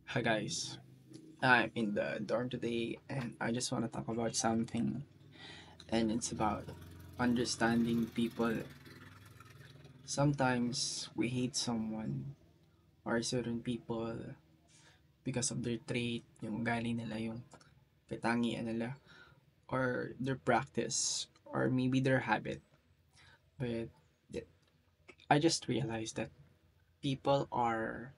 Hi guys, I'm in the dorm today and I just want to talk about something, and it's about understanding people. Sometimes we hate someone or certain people because of their trait, yung ugali nila, yung katangian nila, or their practice, or maybe their habit. But I just realized that people are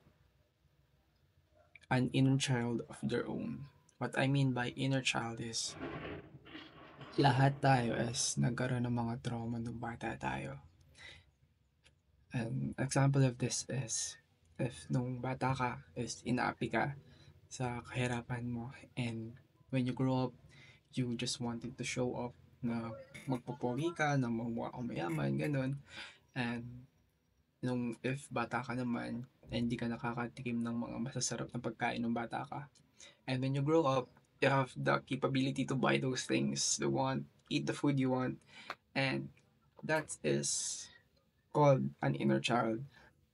an inner child of their own. What I mean by inner child is lahat tayo is nagkaroon ng mga trauma nung bata tayo. An example of this is if nung bata ka is inaapi ka sa kahirapan mo, and when you grow up, you just wanted to show off na magpopogi ka, na mamukha kang mayaman, ganun. And nung if bata ka naman, hindi ka nakakatikim ng mga masasarap na pagkain ng bata ka. And when you grow up, you have the capability to buy those things you want, eat the food you want, and that is called an inner child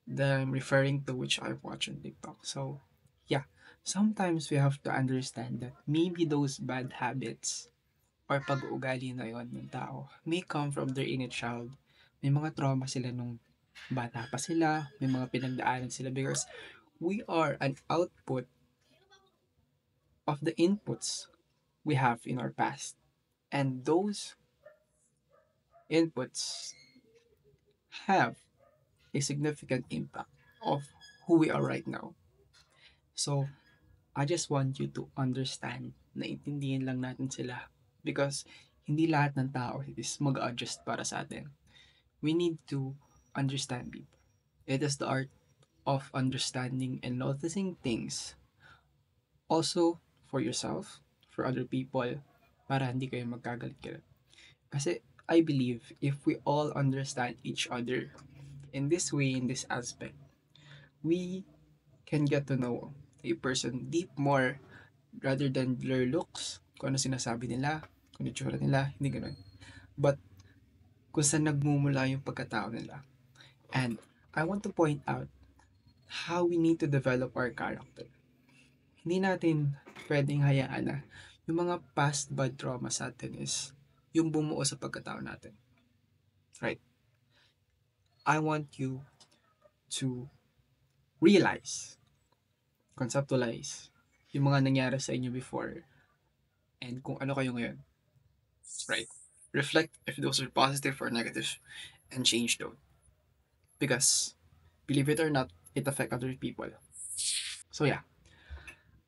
that I'm referring to, which I've watched on TikTok. So, yeah, sometimes we have to understand that maybe those bad habits or pag-uugali na yon ng tao may come from their inner child. May mga trauma sila nung bata pa sila, may mga pinagdaanan sila because we are an output of the inputs we have in our past. And those inputs have a significant impact of who we are right now. So, I just want you to understand na intindihin lang natin sila because hindi lahat ng tao is mag-adjust para sa atin. We need to understand people. It is the art of understanding and noticing things also for yourself, for other people, para hindi kayo magkagalit-galit. Kasi I believe if we all understand each other in this way, in this aspect, we can get to know a person deep more rather than their looks, kung ano sinasabi nila, kung ano itsura nila, hindi ganun. But kung saan nagmumula yung pagkatao nila. And I want to point out how we need to develop our character. Hindi natin pwedeng hayaan na yung mga past bad trauma sa atin is yung bumuo sa pagkatao natin. Right? I want you to realize, conceptualize, yung mga nangyari sa inyo before and kung ano kayo ngayon. Right? Reflect if those are positive or negative and change those. Because, believe it or not, it affects other people. So yeah,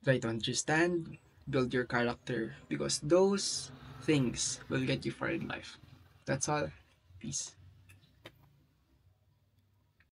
try to understand, build your character because those things will get you far in life. That's all. Peace.